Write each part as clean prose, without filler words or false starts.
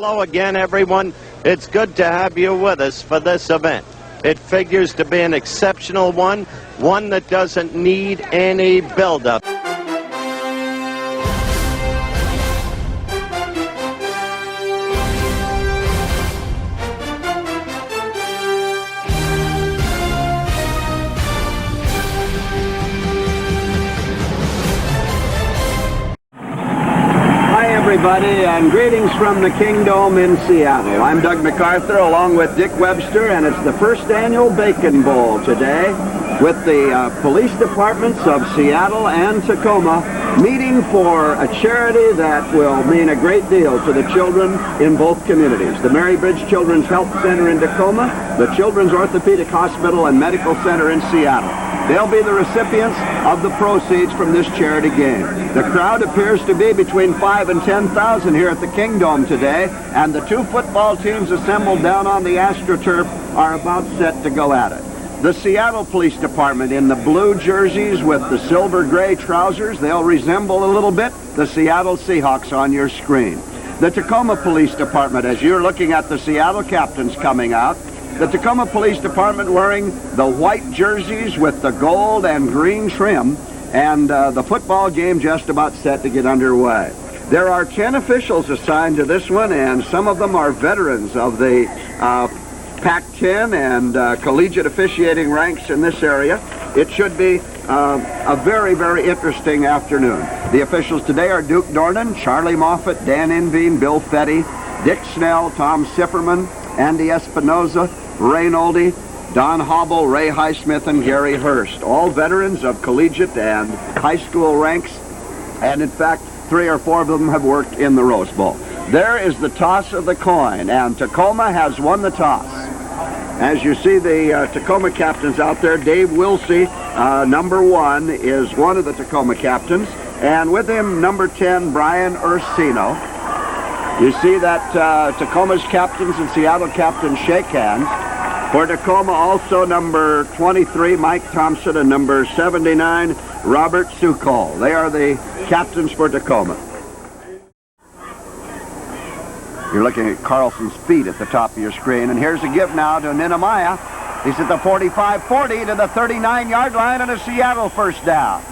Hello again, everyone. It's good to have you with us for this event. It figures to be an exceptional one that doesn't need any build-up. Everybody, and greetings from the Kingdom in Seattle. I'm Doug MacArthur along with Dick Webster, and it's the first annual Bacon Bowl today with the police departments of Seattle and Tacoma meeting for a charity that will mean a great deal to the children in both communities. The Mary Bridge Children's Health Center in Tacoma, the Children's Orthopedic Hospital and Medical Center in Seattle. They'll be the recipients of the proceeds from this charity game. The crowd appears to be between 5,000 and 10,000 here at the Kingdom today, and the two football teams assembled down on the AstroTurf are about set to go at it. The Seattle Police Department in the blue jerseys with the silver-gray trousers, they'll resemble a little bit the Seattle Seahawks on your screen. The Tacoma Police Department, as you're looking at the Seattle Captains coming out, the Tacoma Police Department wearing the white jerseys with the gold and green trim, and the football game just about set to get underway. There are 10 officials assigned to this one, and some of them are veterans of the Pac-10 and collegiate officiating ranks in this area. It should be a very, very interesting afternoon. The officials today are Duke Dornan, Charlie Moffett, Dan Inveen, Bill Fetty, Dick Snell, Tom Sipperman, Andy Espinoza, Ray Nolde, Don Hobble, Ray Highsmith, and Gary Hurst, all veterans of collegiate and high school ranks, and in fact, 3 or 4 of them have worked in the Rose Bowl. There is the toss of the coin, and Tacoma has won the toss. As you see the Tacoma captains out there, Dave Wilsey, number 1, is one of the Tacoma captains, and with him, number 10, Brian Ursino. You see that Tacoma's captains and Seattle captains shake hands. For Tacoma, also number 23, Mike Thompson, and number 79, Robert Sukol. They are the captains for Tacoma. You're looking at Carlson's feet at the top of your screen, and here's a give now to Ninamaya. He's at the 45-40 to the 39-yard line, and a Seattle first down.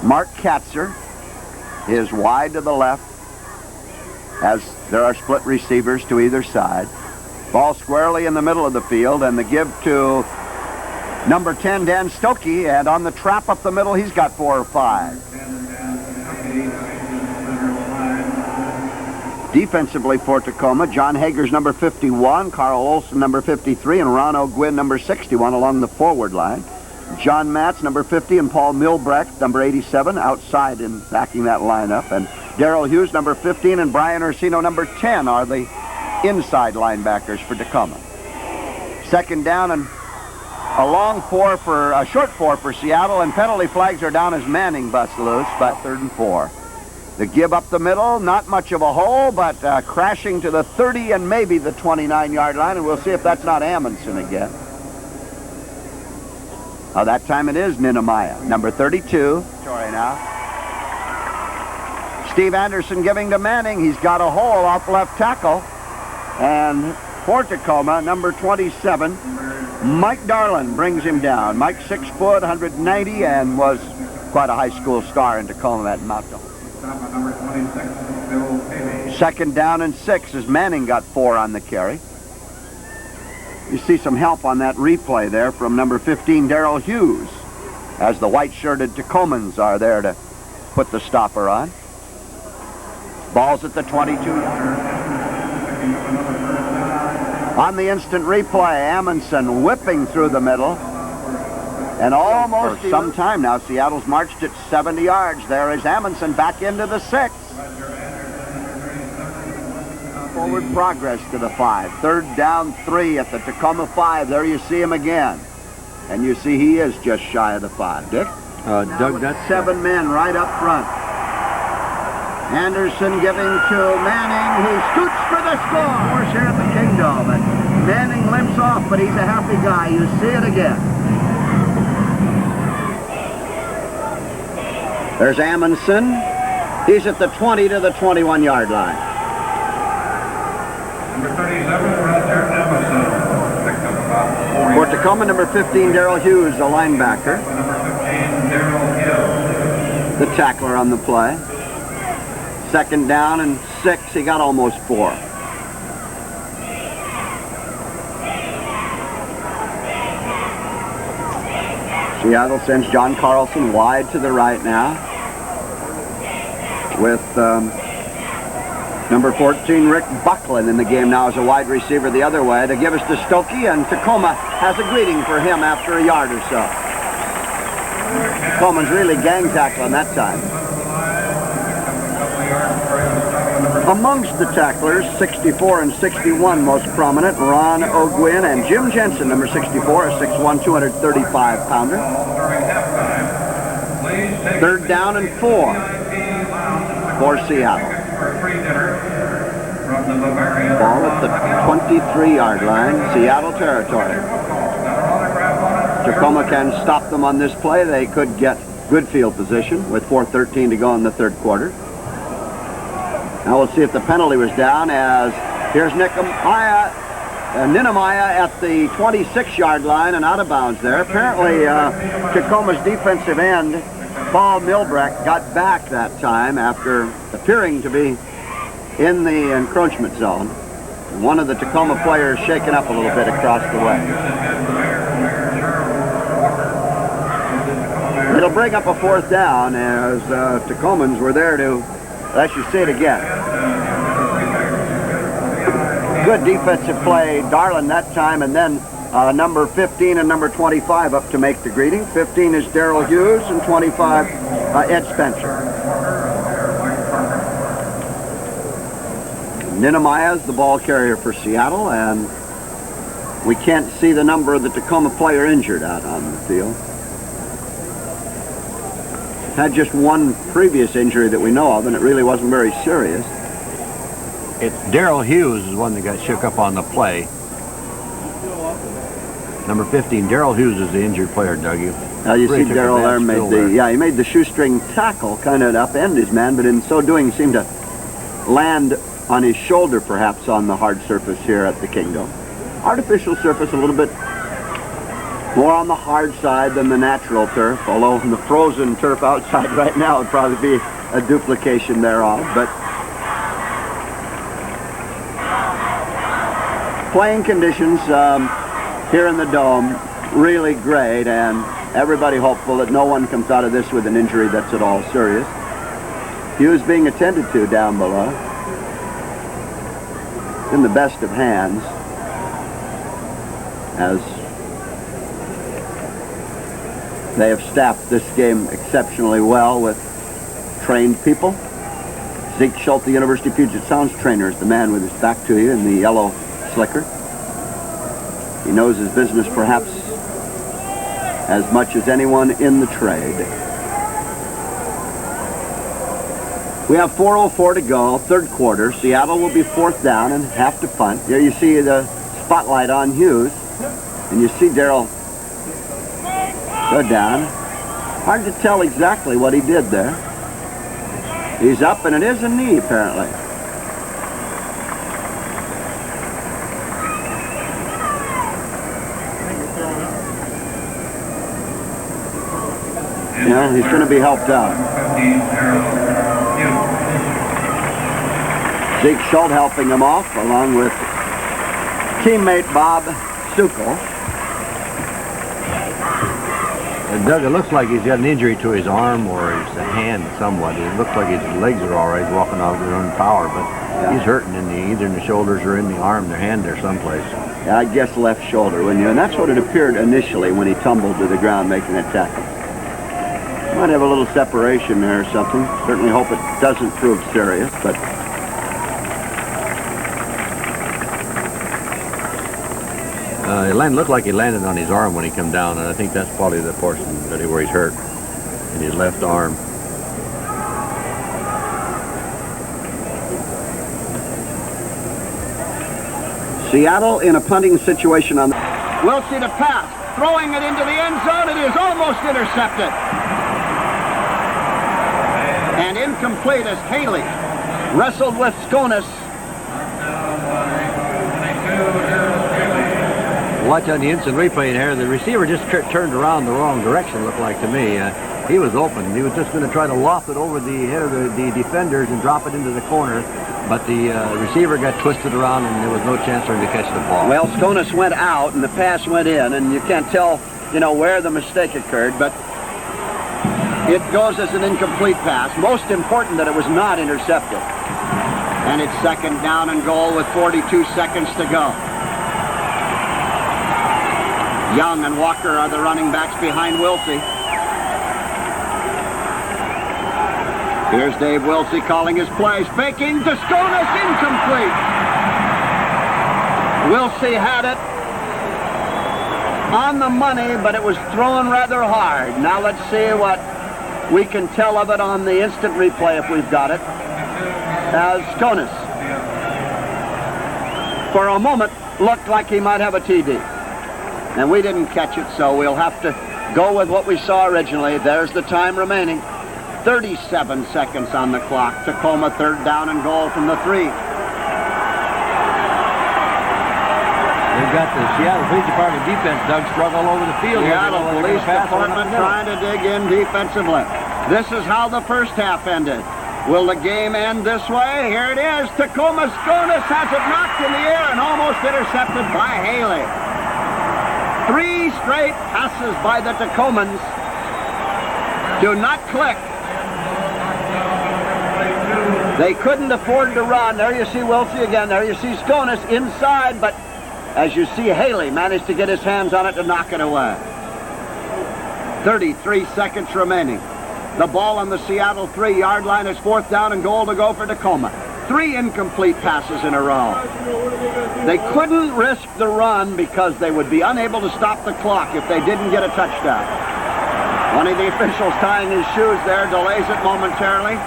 Mark Katzer is wide to the left, as there are split receivers to either side. Ball squarely in the middle of the field, and the give to number 10, Dan Stokey, and on the trap up the middle, he's got 4 or 5. Defensively for Tacoma, John Hager's number 51, Carl Olson number 53, and Ron O'Gwin number 61 along the forward line. John Matz, number 50, and Paul Milbrecht, number 87, outside in backing that lineup. And Darrell Hughes, number 15, and Brian Ursino, number 10, are the inside linebackers for Tacoma. Second down and a short 4 for Seattle, and penalty flags are down as Manning busts loose, but 3rd and 4. The give up the middle, not much of a hole, but crashing to the 30 and maybe the 29-yard line, and we'll see if that's not Amundsen again. That time it is Ninamaya, number 32. Sorry now. Steve Anderson giving to Manning. He's got a hole off left tackle. And for Tacoma, number 27, Mike Darlin brings him down. Mike, 6 foot, 190, and was quite a high school star in Tacoma at Mount. Second down and 6 as Manning got 4 on the carry. You see some help on that replay there from number 15, Darrell Hughes, as the white-shirted Tacomans are there to put the stopper on. Ball's at the 22. On the instant replay, Amundsen whipping through the middle. And almost for some time now, Seattle's marched at 70 yards. There is Amundsen back into the 6. Forward progress to the 5. 3rd down 3 at the Tacoma 5. There you see him again. And you see he is just shy of the 5. Dick? Doug, that's 7 men right up front. Anderson giving to Manning, who scoots for the score. We're here at the Kingdom. And Manning limps off, but he's a happy guy. You see it again. There's Amundsen. He's at the 20 to the 21-yard line. Number 37, Roger Emerson. Picked up about 4 For Tacoma, number 15, Darrell Hughes, the linebacker. Number 15, Darrell Hughes. The tackler on the play. Second down and 6. He got almost 4. Seattle sends John Carlson wide to the right now with number 14, Rick Buckland, in the game now as a wide receiver the other way to give us to Stokey, and Tacoma has a greeting for him after a yard or so. Tacoma's really gang tackled that time. Amongst the tacklers, 64 and 61 most prominent, Ron O'Gwyn and Jim Jensen, number 64, a 6'1", 235-pounder. Third down and 4 for Seattle. Ball at the 23-yard line, Seattle territory. Tacoma can stop them on this play. They could get good field position with 4:13 to go in the third quarter. Now we'll see if the penalty was down, as here's Ninamaya at the 26-yard line and out of bounds there. Apparently Tacoma's defensive end, Paul Milbrecht, got back that time after appearing to be in the encroachment zone. One of the Tacoma players shaken up a little bit across the way. It'll bring up a fourth down, as Tacomans were there to let you see it again. Good defensive play, Darlin, that time, and then number 15 and number 25 up to make the greeting. 15 is Darrell Hughes, and 25 Ed Spencer. Ninamaya is the ball carrier for Seattle, and we can't see the number of the Tacoma player injured out on the field. Had just one previous injury that we know of, and it really wasn't very serious. It's Darrell Hughes is one that got shook up on the play. Number 15, Darrell Hughes is the injured player, Dougie. Now you see Darrell there he made the shoestring tackle, kind of upend his man, but in so doing seemed to land on his shoulder, perhaps, on the hard surface here at the Kingdom. Artificial surface, a little bit more on the hard side than the natural turf, although the frozen turf outside right now would probably be a duplication thereof. But playing conditions here in the Dome, really great, and everybody hopeful that no one comes out of this with an injury that's at all serious. Hughes being attended to down below. In the best of hands, as they have staffed this game exceptionally well with trained people. Zeke Schultz, the University of Puget Sound's trainer, is the man with his back to you in the yellow slicker. He knows his business perhaps as much as anyone in the trade. We have 4:04 to go, third quarter. Seattle will be fourth down and have to punt. There you see the spotlight on Hughes, and you see Darrell go down. Hard to tell exactly what he did there. He's up, and it is a knee, apparently. Yeah, he's going to be helped out. Zeke Schultz helping him off, along with teammate Bob Sukel. And Doug, it looks like he's got an injury to his arm or his hand somewhat. It looks like his legs are all right, walking off their own power, but he's hurting either in the shoulders or in the arm, their hand there someplace. Yeah, I guess left shoulder, wouldn't you? And that's what it appeared initially when he tumbled to the ground making that tackle. Might have a little separation there or something. Certainly hope it doesn't prove serious, but it looked like he landed on his arm when he came down, and I think that's probably the portion where he's hurt, in his left arm. Seattle in a punting situation on the... We'll see the pass. Throwing it into the end zone. It is almost intercepted. And incomplete as Haley wrestled with Skonis. Watch on the instant replay here. The receiver just turned around the wrong direction, looked like to me. He was open. He was just going to try to loft it over the head of the defenders and drop it into the corner. But the receiver got twisted around, and there was no chance for him to catch the ball. Well, Skonis went out, and the pass went in, and you can't tell, where the mistake occurred, but it goes as an incomplete pass. Most important that it was not intercepted. And it's second down and goal with 42 seconds to go. Young and Walker are the running backs behind Wilsey. Here's Dave Wilsey calling his plays. Faking to Skonis, incomplete. Wilsey had it on the money, but it was thrown rather hard. Now let's see what we can tell of it on the instant replay if we've got it. As Skonis, for a moment, looked like he might have a TD. And we didn't catch it, so we'll have to go with what we saw originally. There's the time remaining. 37 seconds on the clock. Tacoma, third down and goal from the 3. They've got the Seattle Police Department defense, Doug, struggle all over the field. Seattle Police Department trying to dig in defensively. This is how the first half ended. Will the game end this way? Here it is. Tacoma Skonis has it knocked in the air and almost intercepted by Haley. 3 straight passes by the Tacomans do not click. They couldn't afford to run. There you see Wilsey again. There you see Skonis inside, but as you see, Haley managed to get his hands on it to knock it away. 33 seconds remaining. The ball on the Seattle 3-yard line is fourth down and goal to go for Tacoma. 3 incomplete passes in a row. They couldn't risk the run because they would be unable to stop the clock if they didn't get a touchdown. One of the officials tying his shoes there delays it momentarily.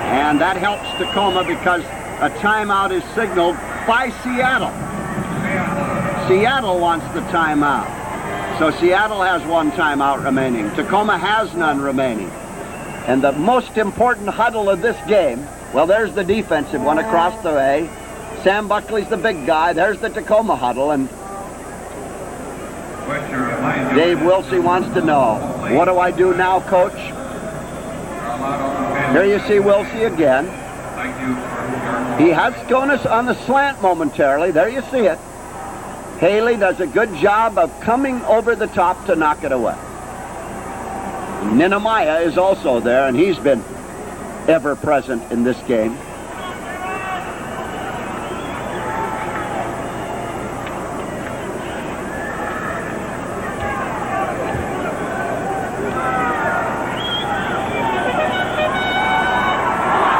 And that helps Tacoma because a timeout is signaled by Seattle. Seattle wants the timeout. So Seattle has 1 timeout remaining. Tacoma has none remaining. And the most important huddle of this game, well, there's the defensive one across the way. Sam Buckley's the big guy. There's the Tacoma huddle. And Dave Wilsey wants to know, what do I do now, Coach? Here you see Wilsey again. He has Skonis on the slant momentarily. There you see it. Haley does a good job of coming over the top to knock it away. Ninamaya is also there, and he's been ever present in this game.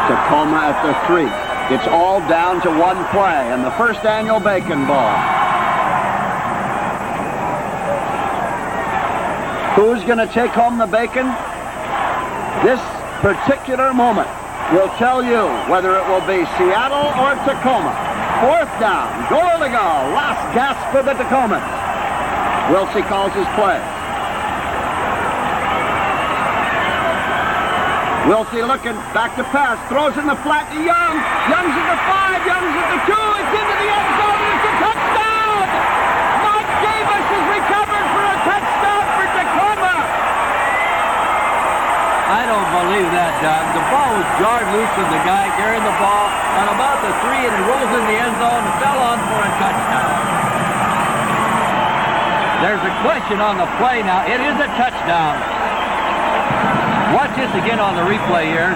Tacoma at the 3. It's all down to 1 play in the first annual Bacon Bowl. Who's going to take home the bacon? This particular moment will tell you whether it will be Seattle or Tacoma. Fourth down, goal to go. Last gasp for the Tacomans. Wilsey calls his play. Wilsey looking back to pass, throws in the flat to Young. Young's at the 5, Young's at the 2. It's into the end zone. It's a touchdown. Mike Davis is recovered for a touchdown for Tacoma. I don't believe that, Doug. The ball was jarred loose from the guy carrying the ball on about the 3, and it rolls in the end zone and fell on for a touchdown. There's a question on the play now. It is a touchdown. Watch this again on the replay here.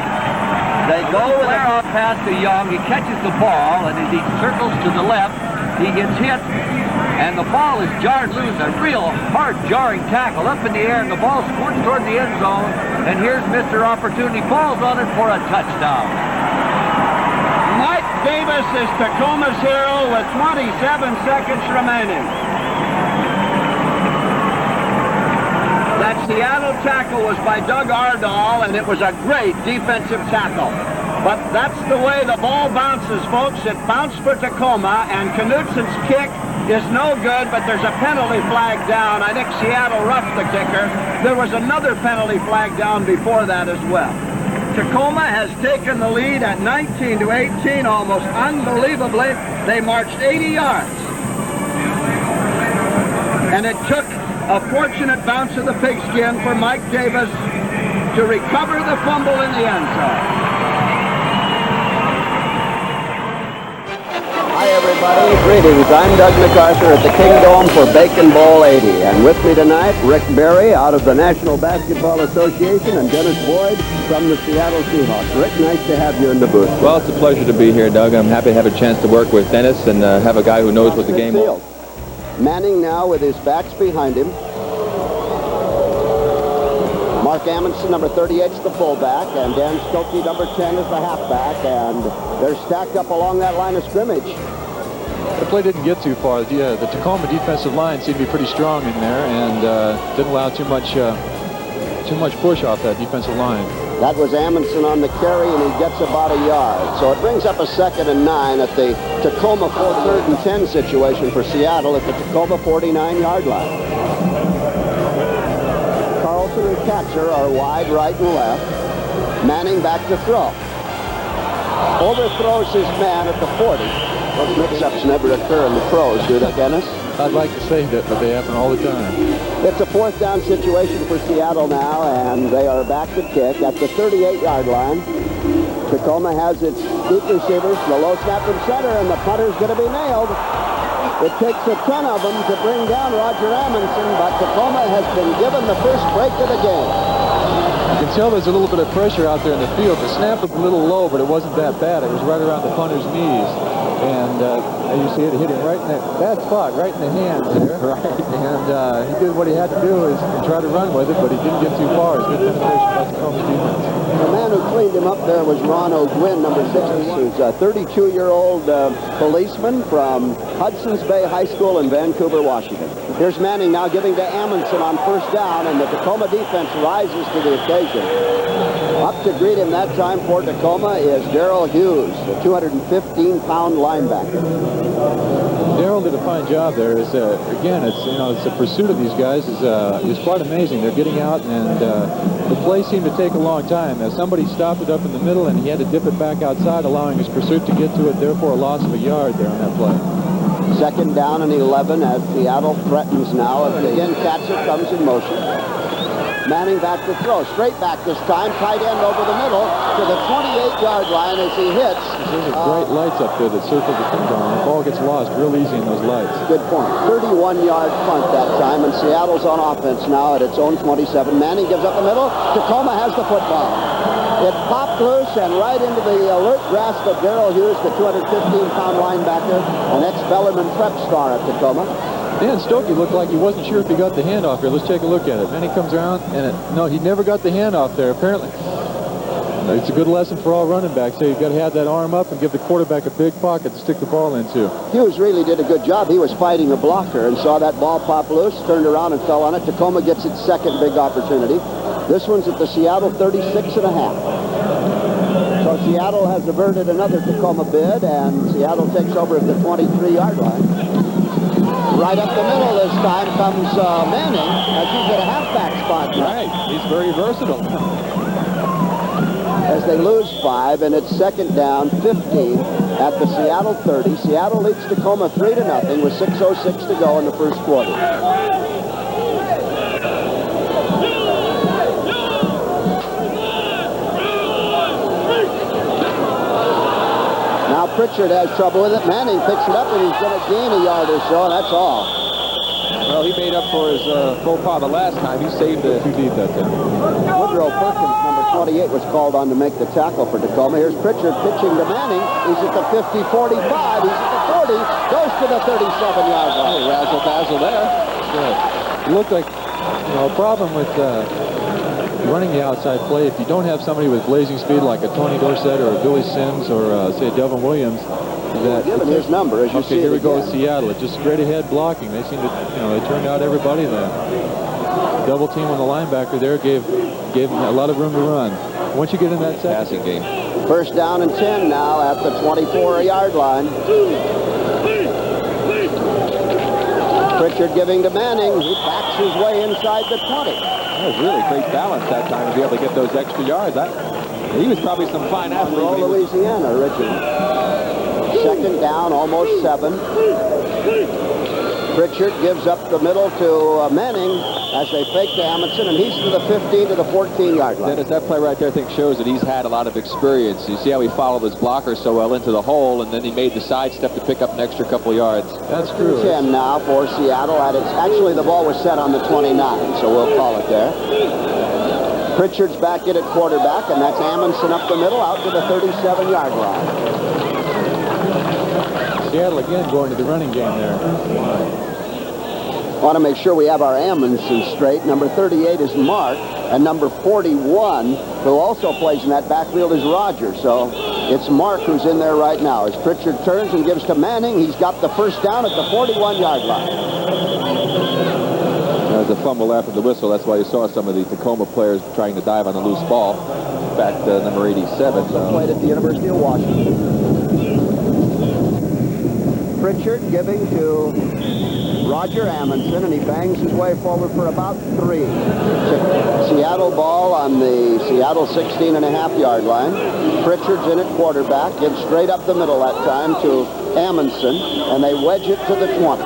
They go with a pass to Young. He catches the ball, and as he circles to the left, he gets hit, and the ball is jarred loose. A real hard jarring tackle up in the air, and the ball squirts toward the end zone. And here's Mr. Opportunity, falls on it for a touchdown. Mike Davis is Tacoma's hero with 27 seconds remaining. That Seattle tackle was by Doug Ardahl, and it was a great defensive tackle. But that's the way the ball bounces, folks. It bounced for Tacoma, and Knutson's kick is no good, but there's a penalty flag down. I think Seattle roughed the kicker. There was another penalty flag down before that as well. Tacoma has taken the lead at 19-18, almost unbelievably. They marched 80 yards. And it took a fortunate bounce of the pigskin for Mike Davis to recover the fumble in the end zone. Hi everybody, greetings. I'm Doug MacArthur at the Kingdome for Baconbowl 80. And with me tonight, Rick Berry out of the National Basketball Association and Dennis Boyd from the Seattle Seahawks. Rick, nice to have you in the booth. Well, it's a pleasure to be here, Doug. I'm happy to have a chance to work with Dennis and have a guy who knows what the game is. Manning now with his backs behind him. Mark Amundsen, number 38, is the fullback, and Dan Stokey, number 10, is the halfback, and they're stacked up along that line of scrimmage. The play didn't get too far. The Tacoma defensive line seemed to be pretty strong in there, and didn't allow too much push off that defensive line. That was Amundsen on the carry, and he gets about a yard. So it brings up a 2nd and 9 at the Tacoma 3rd and 10 situation for Seattle at the Tacoma 49-yard line. Carlson and Katzer are wide right and left. Manning back to throw. Overthrows his man at the 40. Those mix-ups never occur in the pros, do they, Dennis? I'd like to say that, but they happen all the time. It's a 4th down situation for Seattle now, and they are back to kick at the 38-yard line. Tacoma has its deep receivers, the low snap from center, and the punter's going to be nailed. It takes a ton of them to bring down Roger Amundsen, but Tacoma has been given the first break of the game. You can tell there's a little bit of pressure out there in the field. The snap was a little low, but it wasn't that bad. It was right around the punter's knees. And as you see it hit him right in that spot, right in the hands there. Right. And he did what he had to do is try to run with it, but he didn't get too far. It's good penetration by Tacoma's defense. The man who cleaned him up there was Ron O'Gwyn, number 61, who's a 32-year-old policeman from Hudson's Bay High School in Vancouver, Washington. Here's Manning now giving to Amundsen on 1st down, and the Tacoma defense rises to the occasion. Up to greet him that time for Tacoma is Darrell Hughes, a 215-pound linebacker. Darrell did a fine job there. Again, it's a pursuit of these guys is quite amazing. They're getting out, and the play seemed to take a long time. As somebody stopped it up in the middle, and he had to dip it back outside, allowing his pursuit to get to it. Therefore, a loss of a yard there on that play. 2nd down and 11 as Seattle threatens now. And again, Katzer comes in motion. Manning back to throw. Straight back this time. Tight end over the middle to the 28-yard line as he hits. There's bright lights up there that circle the field on. The ball gets lost real easy in those lights. Good point. 31-yard punt that time, and Seattle's on offense now at its own 27. Manning gives up the middle. Tacoma has the football. It popped loose and right into the alert grasp of Darrell Hughes, the 215-pound linebacker, an ex-Bellarmine prep star at Tacoma. Dan Stokey looked like he wasn't sure if he got the handoff here. Let's take a look at it. Then he comes around, and no, he never got the handoff there, apparently. It's a good lesson for all running backs. So you've got to have that arm up and give the quarterback a big pocket to stick the ball into. Hughes really did a good job. He was fighting a blocker and saw that ball pop loose, turned around and fell on it. Tacoma gets its 2nd big opportunity. This one's at the Seattle 36 and a half. So Seattle has averted another Tacoma bid, and Seattle takes over at the 23-yard line. Right up the middle this time comes Manning as he's at a halfback spot. Right, he's very versatile. As they lose 5, and it's 2nd down, 15 at the Seattle 30. Seattle leads Tacoma 3-0 with 6:06 to go in the first quarter. Now Pritchard has trouble with it. Manning picks it up, and he's going to gain a yard or so, and that's all. Well, he made up for his faux pas the last time. He saved it. Too deep that time. Woodrow Perkins, number 28, was called on to make the tackle for Tacoma. Here's Pritchard pitching to Manning. He's at the 50-45. He's at the 40. Goes to the 37-yard line. Razzle-dazzle there. Yeah. It looked like a problem with running the outside play. If you don't have somebody with blazing speed like a Tony Dorsett or a Billy Sims or, say, Devin Williams, given his number, as you see. Okay, here we go with Seattle. It's just straight ahead blocking. They seem to, they turned out everybody there. Double team on the linebacker there gave him a lot of room to run. Once you get in that passing game. 1st down and 10 now at the 24-yard line. Pritchard giving to Manning. He backs his way inside the 20. That was really great balance that time to be able to get those extra yards. He was probably some fine athlete. Monroe, Louisiana, originally. Second down, almost 7. Pritchard gives up the middle to Manning as they fake to Amundsen, and he's to the 15 to the 14-yard line. Dennis, that play right there, I think, shows that he's had a lot of experience. You see how he followed his blocker so well into the hole, and then he made the sidestep to pick up an extra couple of yards. That's true. 10 now for Seattle. Actually, the ball was set on the 29, so we'll call it there. Pritchard's back in at quarterback, and that's Amundsen up the middle out to the 37-yard line. Seattle again going to the running game there. Want to make sure we have our Amundsen straight. Number 38 is Mark, and number 41, who also plays in that backfield, is Roger. So it's Mark who's in there right now. As Pritchard turns and gives to Manning, he's got the first down at the 41-yard line. There's a fumble after the whistle. That's why you saw some of the Tacoma players trying to dive on a loose ball. Back to number 87. Played at the University of Washington. Pritchard giving to Roger Amundsen, and he bangs his way forward for about 3. Seattle ball on the Seattle 16.5-yard line. Pritchard's in at quarterback, gives straight up the middle that time to Amundsen, and they wedge it to the 20.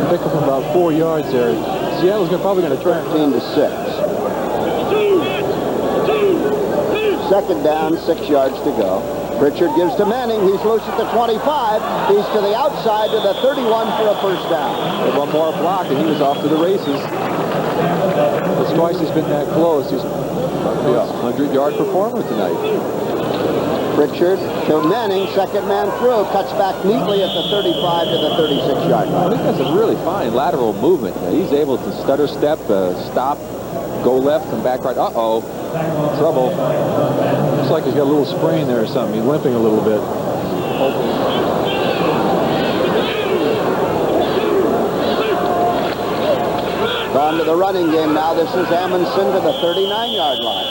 Pick up about 4 yards there. Seattle's probably going to try 13 to 6. Second down, 6 yards to go. Pritchard gives to Manning. He's loose at the 25. He's to the outside to the 31 for a first down. And one more block, and he was off to the races. It's twice he's been that close. He's probably a 100-yard performer tonight. Pritchard to Manning, second man through, cuts back neatly at the 35 to the 36-yard line. I think that's a really fine lateral movement. He's able to stutter step, stop, go left, come back right. Uh-oh, trouble. Looks like he's got a little sprain there or something. He's limping a little bit. On to the running game now. This is Amundsen to the 39-yard line.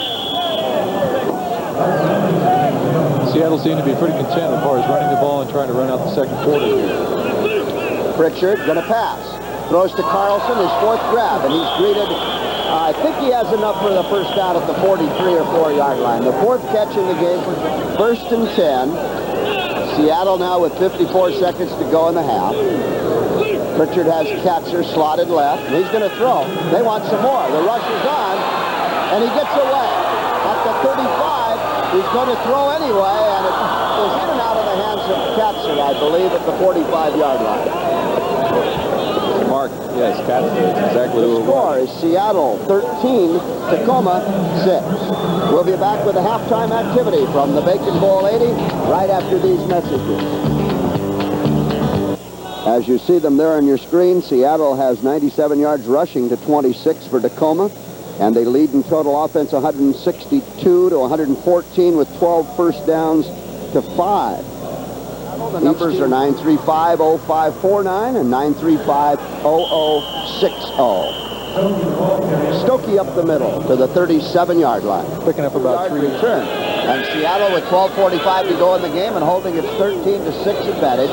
Seattle seemed to be pretty content as far as running the ball and trying to run out the second quarter here. Pritchard going to pass. Throws to Carlson, his 4th grab, and he's greeted. I think he has enough for the first down at the 43 or 4-yard line. The 4th catch in the game, 1st and 10. Seattle now with 54 seconds to go in the half. Pritchard has Katzer slotted left, and he's going to throw. They want some more. The rush is on, and he gets away. At the 35, he's going to throw anyway, and it is in and out of the hands of Katzer, I believe, at the 45-yard line. Mark, yes, Katzer, that's exactly The who it score was. is Seattle 13, Tacoma 6. We'll be back with a halftime activity from the Baconbowl 80 right after these messages. As you see them there on your screen, Seattle has 97 yards rushing to 26 for Tacoma, and they lead in total offense 162 to 114 with 12 first downs to 5. The numbers are 935-0549 and 935-0060. Stokey up the middle to the 37-yard line. Picking up about 3 return. And Seattle with 12:45 to go in the game and holding its 13 to 6 advantage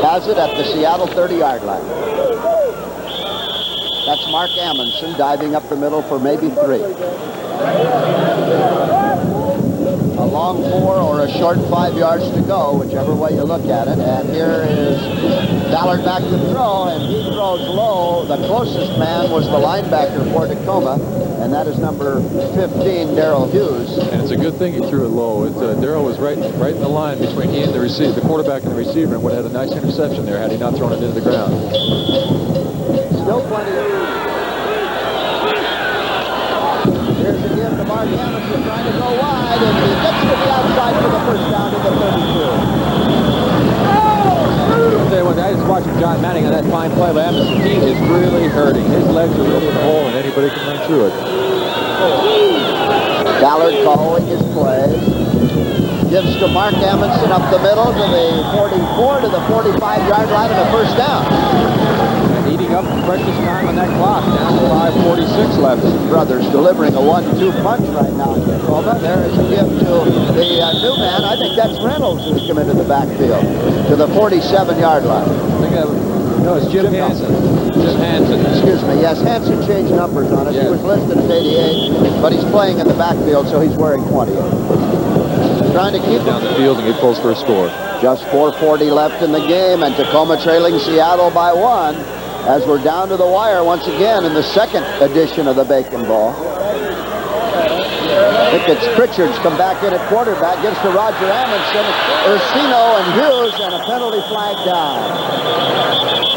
has it at the Seattle 30-yard line. That's Mark Amundsen diving up the middle for maybe 3. A long 4 or a short 5 yards to go, whichever way you look at it. And here is Ballard back to throw, and he throws low. The closest man was the linebacker for Tacoma, and that is number 15, Darrell Hughes. And it's a good thing he threw it low. Darrell was right in the line between he and the receiver, the quarterback and the receiver, and would have had a nice interception there had he not thrown it into the ground. Still plenty of room. Here's again to Mark Amundsen trying to go wide, and he gets to the outside for the first down to the 32. I'll tell you what, I was watching John Manning on that fine play by Amundsen. He is really hurting. His legs are really in the hole, and anybody can run through it. Ballard calling his plays. Gives to Mark Amundsen up the middle to the 44 to the 45-yard line and a first down. Eating up precious time on that clock. Down to 5:46 left. Brothers delivering a 1-2 punch right now in Tacoma. There is a gift to the new man. I think that's Reynolds who's come into the backfield to the 47-yard line. I think No, it's Jim Hansen. Jim Hansen. Excuse me. Yes, Hansen changed numbers on us. Yes. He was listed as 88, but he's playing in the backfield, so he's wearing 28. Trying to keep Down the field and get pulls for a score. Just 4:40 left in the game, and Tacoma trailing Seattle by 1 as we're down to the wire once again in the second edition of the Bacon Bowl. I think it's Pritchard's come back in at quarterback, gives to Roger Amundsen, Ursino and Hughes, and a penalty flag down.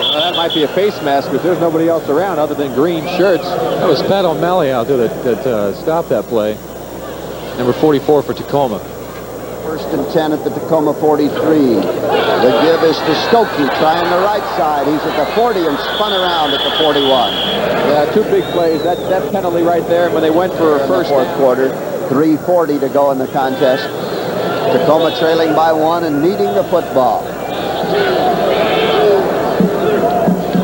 Well, that might be a face mask if there's nobody else around other than green shirts. That was Pat O'Malley out there that stopped that play. Number 44 for Tacoma. 1st and 10 at the Tacoma 43. The give is to Stokey, trying the right side. He's at the 40 and spun around at the 41. Yeah, 2 big plays. That penalty right there when they went for a first fourth quarter. 3:40 to go in the contest. Tacoma trailing by 1 and needing the football.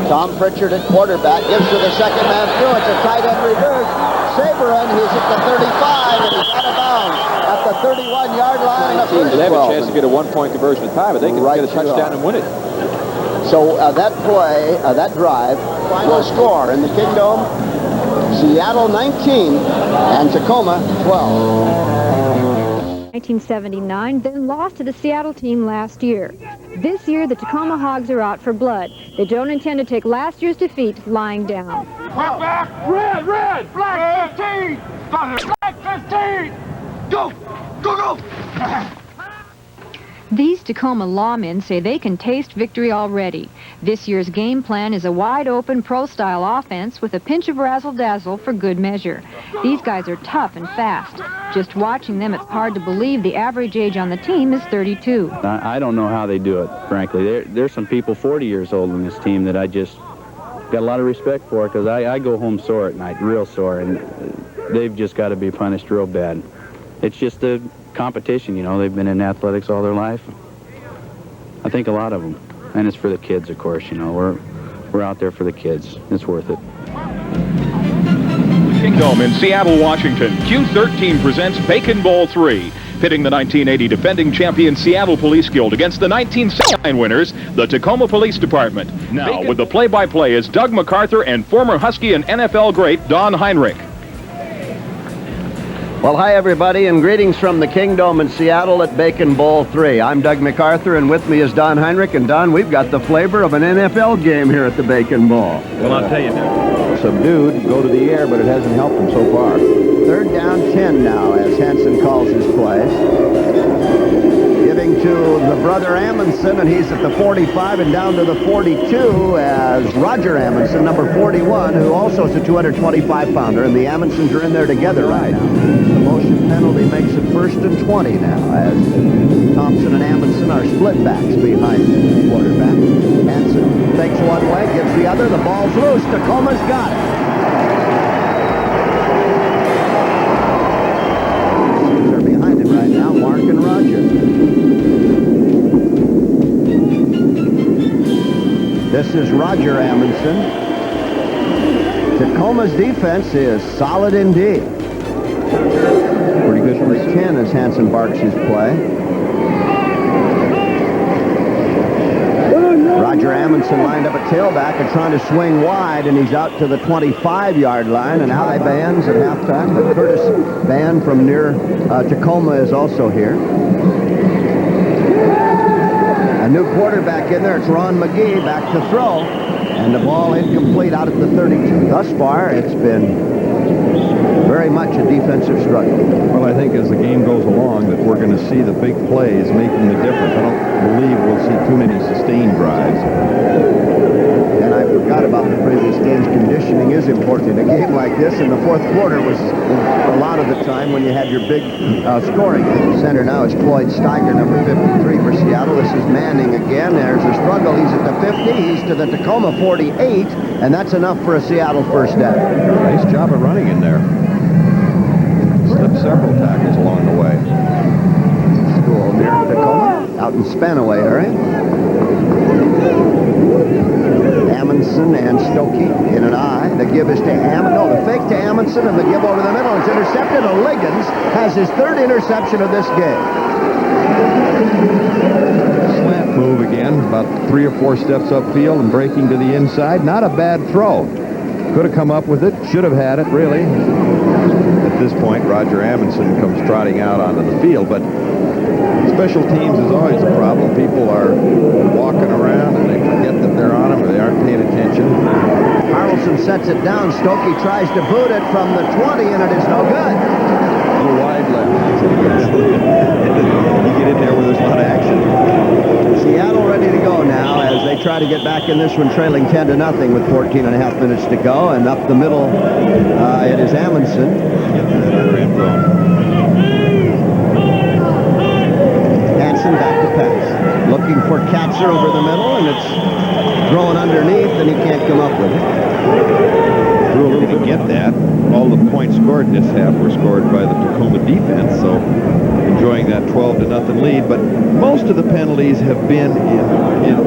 Tom Pritchard at quarterback gives to the second man through. It's a tight end reverse. Saberin, he's at the 35 and he's out of bounds at the 31-yard line. They have a chance to get a 1-point conversion at time, but they can get a touchdown and win it. So that play, that drive, final score in the Kingdom, Seattle 19 and Tacoma 12. 1979, then lost to the Seattle team last year. This year, the Tacoma Hogs are out for blood. They don't intend to take last year's defeat lying down. Back, red, black 15, black 15, go. These Tacoma lawmen say they can taste victory already. This year's game plan is a wide-open pro-style offense with a pinch of razzle-dazzle for good measure. These guys are tough and fast. Just watching them, it's hard to believe the average age on the team is 32. I don't know how they do it, frankly. There's some people 40 years old in this team that I just got a lot of respect for, because I go home sore at night, real sore, and they've just got to be punished real bad. It's just a competition, you know. They've been in athletics all their life. I think a lot of them. And it's for the kids, of course, you know. We're out there for the kids. It's worth it. Kingdom in Seattle, Washington. Q13 presents Baconbowl 3, pitting the 1980 defending champion Seattle Police Guild against the 1979 winners, the Tacoma Police Department. Now, with the play-by-play is Doug MacArthur and former Husky and NFL great Don Heinrich. Well, hi, everybody, and greetings from the Kingdom in Seattle at Baconbowl 3. I'm Doug MacArthur, and with me is Don Heinrich. And, Don, we've got the flavor of an NFL game here at the Bacon Bowl. Well, I'll tell you now. Subdued, go to the air, but it hasn't helped them so far. 3rd down 10 now as Hansen calls his plays. Giving to the brother Amundsen, and he's at the 45 and down to the 42 as Roger Amundsen, number 41, who also is a 225-pounder, and the Amundsens are in there together right now. The motion penalty makes it 1st and 20 now as Thompson and Amundsen are split backs behind the quarterback. Hansen takes one way, gives the other, the ball's loose, Tacoma's got it. They're behind it right now, Mark and Roger. This is Roger Amundsen. Tacoma's defense is solid indeed. Pretty good for the 10 as Hansen barks his play. Roger Amundsen lined up at tailback and trying to swing wide, and he's out to the 25-yard line, and high bands at halftime. But Curtis Band from near Tacoma is also here. A new quarterback in there. It's Ron McGee back to throw, and the ball incomplete out at the 32. Thus far, it's been very much a defensive struggle. Well, I think as the game goes along that we're going to see the big plays making the difference. I don't believe we'll see too many sustained drives. And I forgot about the previous game's conditioning is important. In a game like this, in the 4th quarter was a lot of the time when you had your big scoring. The center now is Floyd Steiger, number 53 for Seattle. This is Manning again. There's a struggle. He's at the 50. He's to the Tacoma 48, and that's enough for a Seattle first down. Nice job of running in there. Slipped several tackles along the way. School near Tacoma, out in Spanaway area. Amundsen and Stokey in an eye. The give is to the fake to Amundsen, and the give over the middle is intercepted. And Liggins has his 3rd interception of this game. Slant move move again, about 3 or 4 steps upfield and breaking to the inside. Not a bad throw. Could have come up with it, should have had it, really. At this point, Roger Amundsen comes trotting out onto the field, but special teams is always a problem. People are walking around and they forget that they're on them or they aren't paying attention. Carlson sets it down. Stokey tries to boot it from the 20, and it is no good. A little wide left. You get in there where there's a lot of action. Seattle ready to go now as they try to get back in this one, trailing 10-0 with 14 and a half minutes to go. And up the middle, it is Amundsen. Hansen back to pass. Looking for Katzer over the middle, and it's thrown underneath, and he can't come up with it. Drew a little bit get that. All the points scored in this half were scored by the Tacoma defense, so enjoying that 12-0 lead. But most of the penalties have been in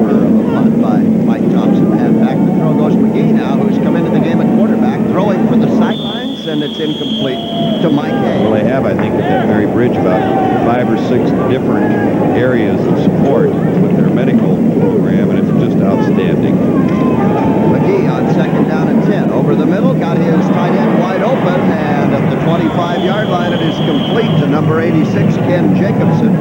by Mike Thompson. And back the throw goes McGee now, who's come into the game at quarterback, throwing for the sidelines, and it's incomplete to Mike Hay. Well, they have, I think, at that Mary Bridge about 5 or 6 different areas of support with their medical program, and it's just outstanding. McGee on second down and 10. Over the middle, got his tight end wide open, and at the 25-yard line, it is complete to number 86, Ken Jacobson.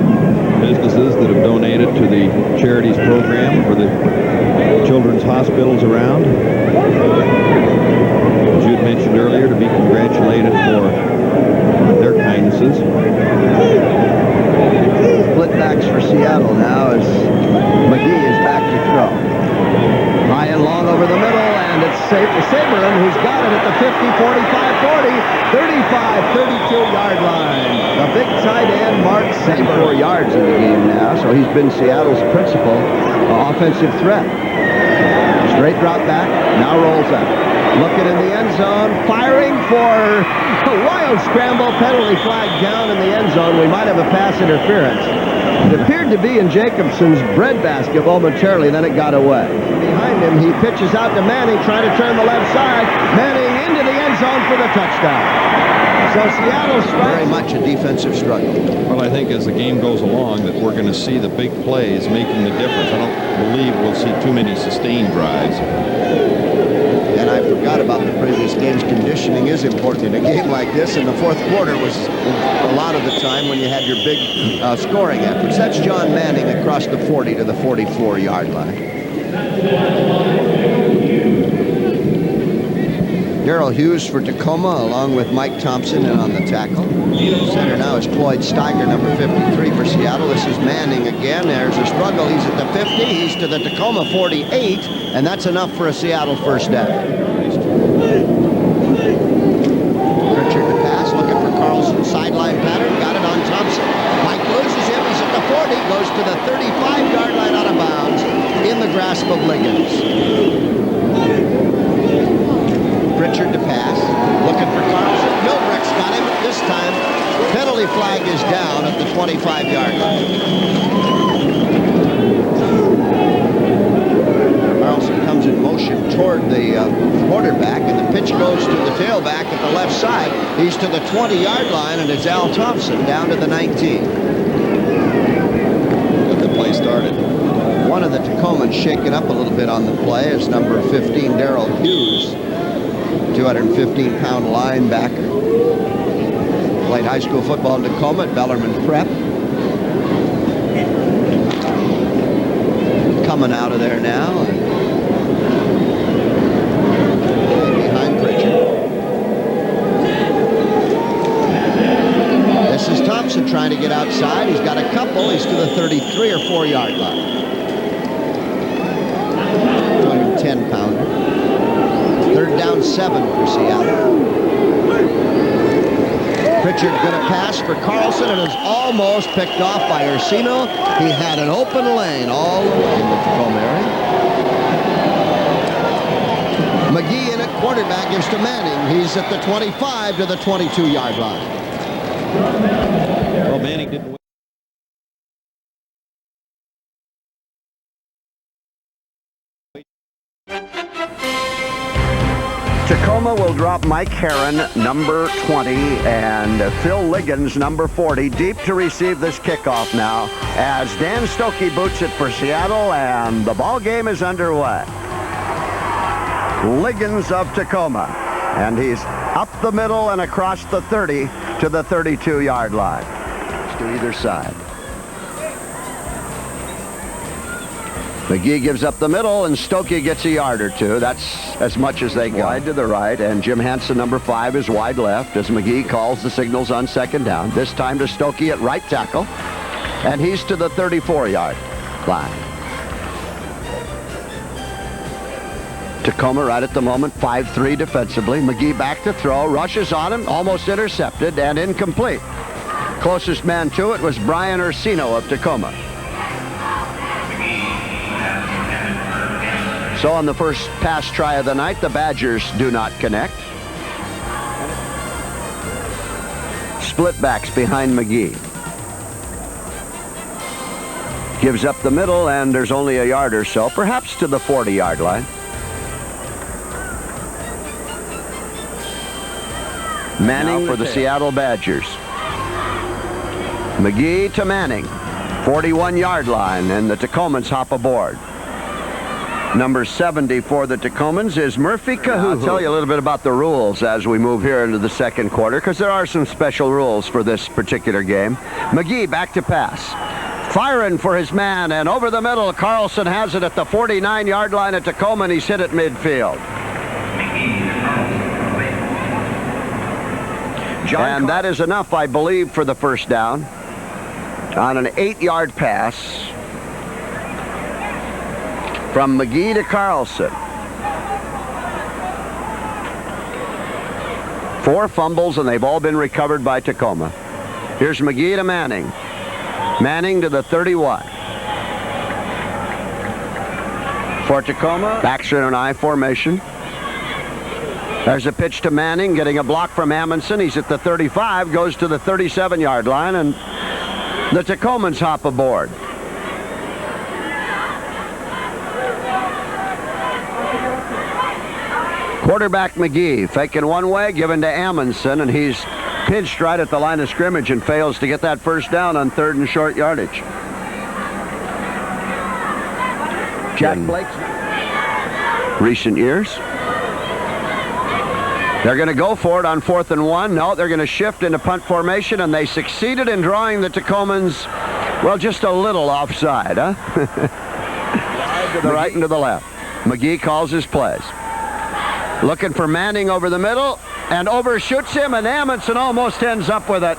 Businesses that have donated to the charities program for the children's hospitals around. As you had mentioned earlier, to be congratulated for their kindnesses. Split backs for Seattle now as McGee is back to throw. High and long over the middle, and it's Saberlin who's got it at the 50, 45, 40, 35, 32-yard line. The big tight end, Mark Saber. 4 yards in the game now, so he's been Seattle's principal offensive threat. Straight drop back, now rolls up. Looking in the end zone, firing for a wild scramble, penalty flag down in the end zone. We might have a pass interference. It appeared to be in Jacobson's breadbasket momentarily, then it got away. Behind him, he pitches out to Manning, trying to turn the left side. Manning into the end zone for the touchdown. So Seattle's very much a defensive struggle. Well, I think as the game goes along that we're going to see the big plays making the difference. I don't believe we'll see too many sustained drives. And I forgot about the previous game's conditioning is important in a game like this, and the fourth quarter was a lot of the time when you had your big scoring efforts. That's John Manning across the 40 to the 44-yard line. Darrell Hughes for Tacoma, along with Mike Thompson, and on the tackle. Center now is Cloyd Steiger, number 53 for Seattle. This is Manning again. There's a struggle. He's at the 50. He's to the Tacoma 48, and that's enough for a Seattle first down. Richard to pass, looking for Carlson. Sideline pattern, got it on Thompson. Mike loses him. He's at the 40, goes to the 35-yard line out of bounds in the grasp of Liggins. Pritchard to pass, looking for Carlson. Gilbrick's got him this time. Penalty flag is down at the 25-yard line. Carlson comes in motion toward the quarterback, and the pitch goes to the tailback at the left side. He's to the 20-yard line, and it's Al Thompson down to the 19. Got the play started. One of the Tacomans shaken up a little bit on the play is number 15, Darrell Hughes. 215-pound linebacker. Played high school football in Tacoma at Bellarmine Prep. Coming out of there now. Behind Pritchard. This is Thompson trying to get outside. He's got a couple. He's to the 33 or 4-yard line. 210-pounder. Third down 7 for Seattle. Pritchard going to pass for Carlson, and is almost picked off by Ursino. He had an open lane all the way in the Tacoma area. McGee in at quarterback gives to Manning. He's at the 25 to the 22-yard line. Well, Manning didn't win. Tacoma will drop Mike Herron, number 20, and Phil Liggins, number 40, deep to receive this kickoff now as Dan Stokey boots it for Seattle, and the ball game is underway. Liggins of Tacoma, and he's up the middle and across the 30 to the 32-yard line. To either side. McGee gives up the middle, and Stokey gets a yard or two. That's as much as they go. Wide to the right, and Jim Hansen, number 5, is wide left as McGee calls the signals on second down. This time to Stokey at right tackle, and he's to the 34-yard line. Tacoma right at the moment, 5-3 defensively. McGee back to throw, rushes on him, almost intercepted, and incomplete. Closest man to it was Brian Ursino of Tacoma. So on the first pass try of the night, the Badgers do not connect. Split backs behind McGee. Gives up the middle, and there's only a yard or so, perhaps to the 40-yard line. Manning for the Seattle Badgers. McGee to Manning, 41-yard line, and the Tacomans hop aboard. Number 70 for the Tacomans is Murphy Kahuhu. I'll tell you a little bit about the rules as we move here into the second quarter, because there are some special rules for this particular game. McGee back to pass. Firing for his man, and over the middle, Carlson has it at the 49-yard line at Tacoma, and he's hit at midfield. And that is enough, I believe, for the first down on an 8-yard pass from McGee to Carlson. 4 fumbles, and they've all been recovered by Tacoma. Here's McGee to Manning. Manning to the 31. For Tacoma, backs are in an I formation. There's a pitch to Manning, getting a block from Amundsen. He's at the 35, goes to the 37-yard line, and the Tacomans hop aboard. Quarterback McGee faking one way, given to Amundsen, and he's pinched right at the line of scrimmage and fails to get that first down on 3rd and short yardage. Jack Blake. Recent years. They're going to go for it on 4th and 1. No, they're going to shift into punt formation, and they succeeded in drawing the Tacomans, well, just a little offside, huh? To the right and to the left. McGee calls his plays. Looking for Manning over the middle, and overshoots him, and Amundsen almost ends up with it.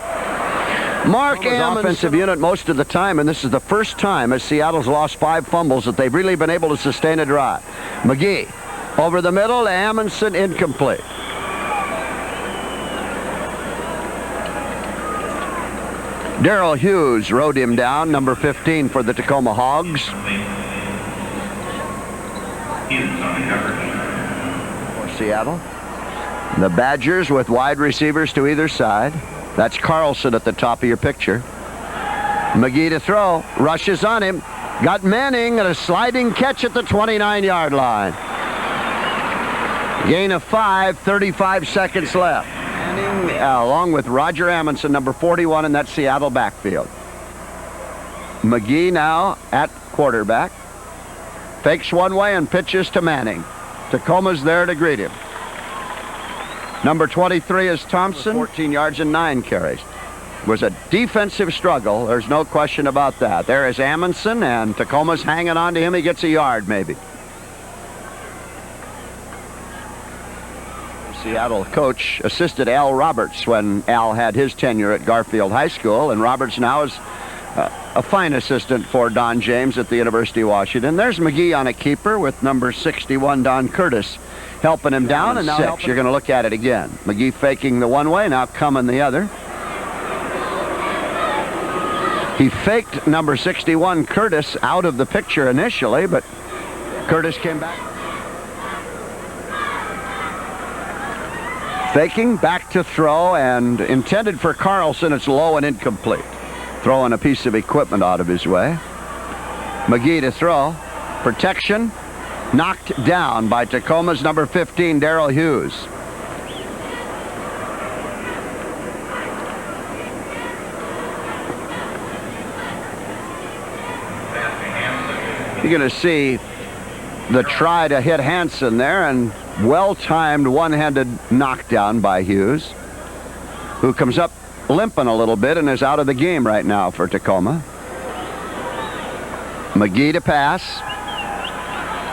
Mark Amundsen, offensive unit most of the time, and this is the first time as Seattle's lost 5 fumbles that they've really been able to sustain a drive. McGee over the middle to Amundsen, incomplete. Darrell Hughes rode him down, number 15 for the Tacoma Hogs. For Seattle. The Badgers with wide receivers to either side. That's Carlson at the top of your picture. McGee to throw, rushes on him. Got Manning and a sliding catch at the 29-yard line. Gain of 5, 35 seconds left. Along with Roger Amundsen, number 41 in that Seattle backfield. McGee now at quarterback. Fakes one way and pitches to Manning. Tacoma's there to greet him. Number 23 is Thompson, 14 yards and 9 carries. It was a defensive struggle. There's no question about that. There is Amundsen, and Tacoma's hanging on to him. He gets a yard, maybe. Seattle coach assisted Al Roberts when Al had his tenure at Garfield High School, and Roberts now is a fine assistant for Don James at the University of Washington. There's McGee on a keeper with number 61, Don Curtis, helping him down, and now 6. You're going to look at it again. McGee faking the one way, now coming the other. He faked number 61, Curtis, out of the picture initially, but Curtis came back. Faking, back to throw, and intended for Carlson. It's low and incomplete. Throwing a piece of equipment out of his way. McGee to throw. Protection. knocked down by Tacoma's number 15, Darrell Hughes. You're going to see the try to hit Hansen there, and well-timed one-handed knockdown by Hughes, who comes up limping a little bit and is out of the game right now for Tacoma. McGee to pass.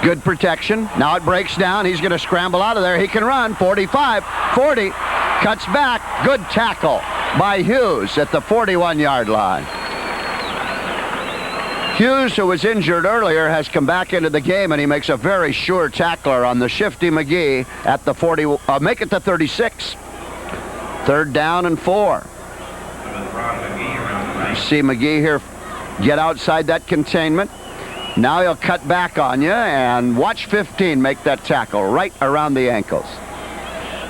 Good protection. Now it breaks down. He's going to scramble out of there. He can run. 45, 40, cuts back. Good tackle by Hughes at the 41-yard line. Hughes, who was injured earlier, has come back into the game, and he makes a very sure tackler on the shifty McGee at the 40, make it the 36. 3rd down and 4. You see McGee here get outside that containment. Now he'll cut back on you, and watch 15 make that tackle right around the ankles.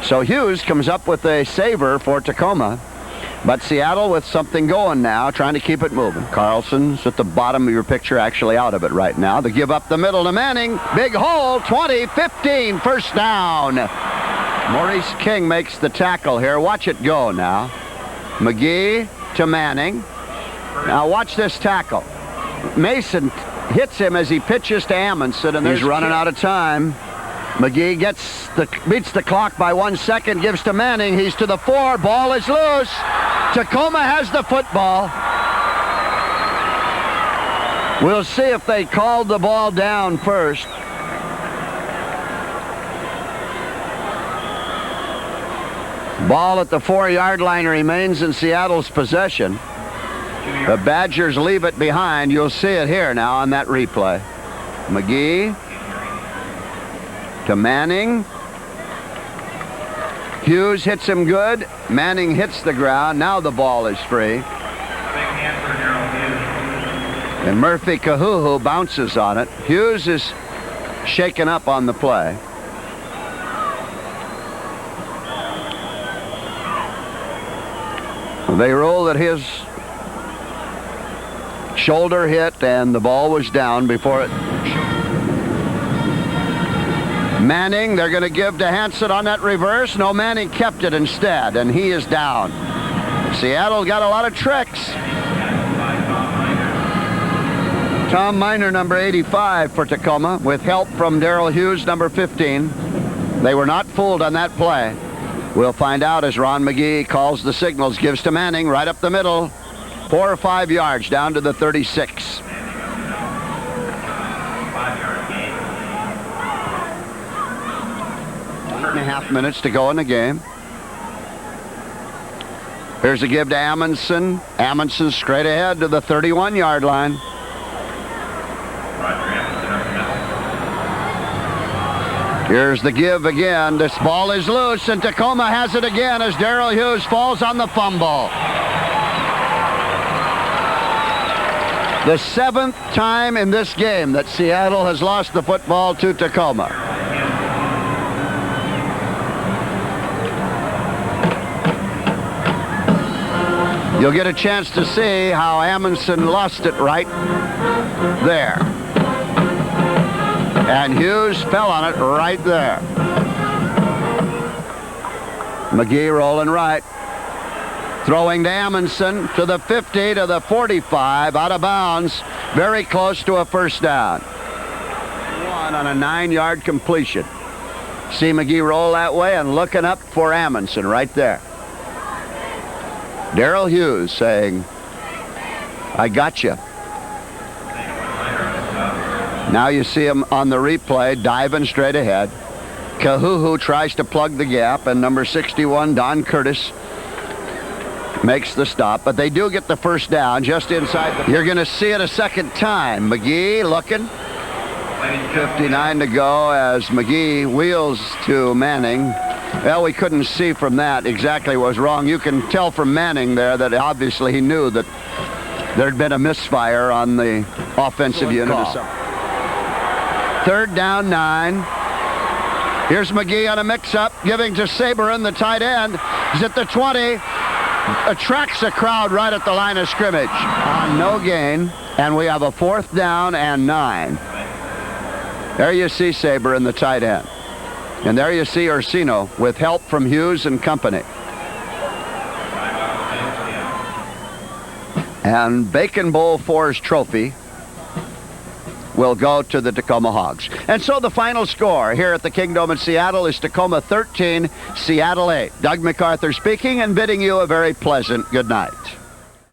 So Hughes comes up with a saver for Tacoma. But Seattle with something going now, trying to keep it moving. Carlson's at the bottom of your picture, actually out of it right now. The give up the middle to Manning. Big hole, 20, 15, first down. Maurice King makes the tackle here. Watch it go now. McGee to Manning. Now watch this tackle. Mason hits him as he pitches to Amundsen, and he's running out of time. McGee beats the clock by 1 second, gives to Manning. He's to the 4. Ball is loose. Tacoma has the football. We'll see if they called the ball down first. Ball at the 4-yard line remains in Seattle's possession. The Badgers leave it behind. You'll see it here now on that replay. McGee to Manning. Hughes hits him good. Manning hits the ground. Now the ball is free. And Murphy Kahuhu bounces on it. Hughes is shaken up on the play. They roll at his shoulder hit, and the ball was down before it. Manning, they're going to give to Hansen on that reverse. No, Manning kept it instead, and he is down. Seattle got a lot of tricks. Tom Miner, number 85 for Tacoma, with help from Darrell Hughes, number 15. They were not fooled on that play. We'll find out as Ron McGee calls the signals, gives to Manning right up the middle. 4 or 5 yards down to the 36. 8.5 minutes to go in the game. Here's a give to Amundsen. Amundsen straight ahead to the 31-yard line. Here's the give again. This ball is loose, and Tacoma has it again as Darrell Hughes falls on the fumble. The 7th time in this game that Seattle has lost the football to Tacoma. You'll get a chance to see how Amundsen lost it right there. And Hughes fell on it right there. McGee rolling right. Throwing to Amundsen to the 50, to the 45, out of bounds. Very close to a first down. One on a 9-yard completion. See McGee roll that way and looking up for Amundsen right there. Darrell Hughes saying, I got you. Now you see him on the replay diving straight ahead. Kahuhu tries to plug the gap, and number 61, Don Curtis, makes the stop. But they do get the first down just inside. You're going to see it a second time. McGee looking. 59 to go as McGee wheels to Manning. Well, we couldn't see from that exactly what was wrong. You can tell from Manning there that obviously he knew that there'd been a misfire on the offensive unit. 3rd down, 9. Here's McGee on a mix-up, giving to Saberin, the tight end. He's at the 20. Attracts a crowd right at the line of scrimmage. On no gain, and we have a 4th down and 9. There you see Saber in the tight end. And there you see Orsino with help from Hughes and company. And Baconbowl 4's trophy will go to the Tacoma Hogs. And so the final score here at the Kingdome in Seattle is Tacoma 13, Seattle 8. Doug MacArthur speaking and bidding you a very pleasant good night.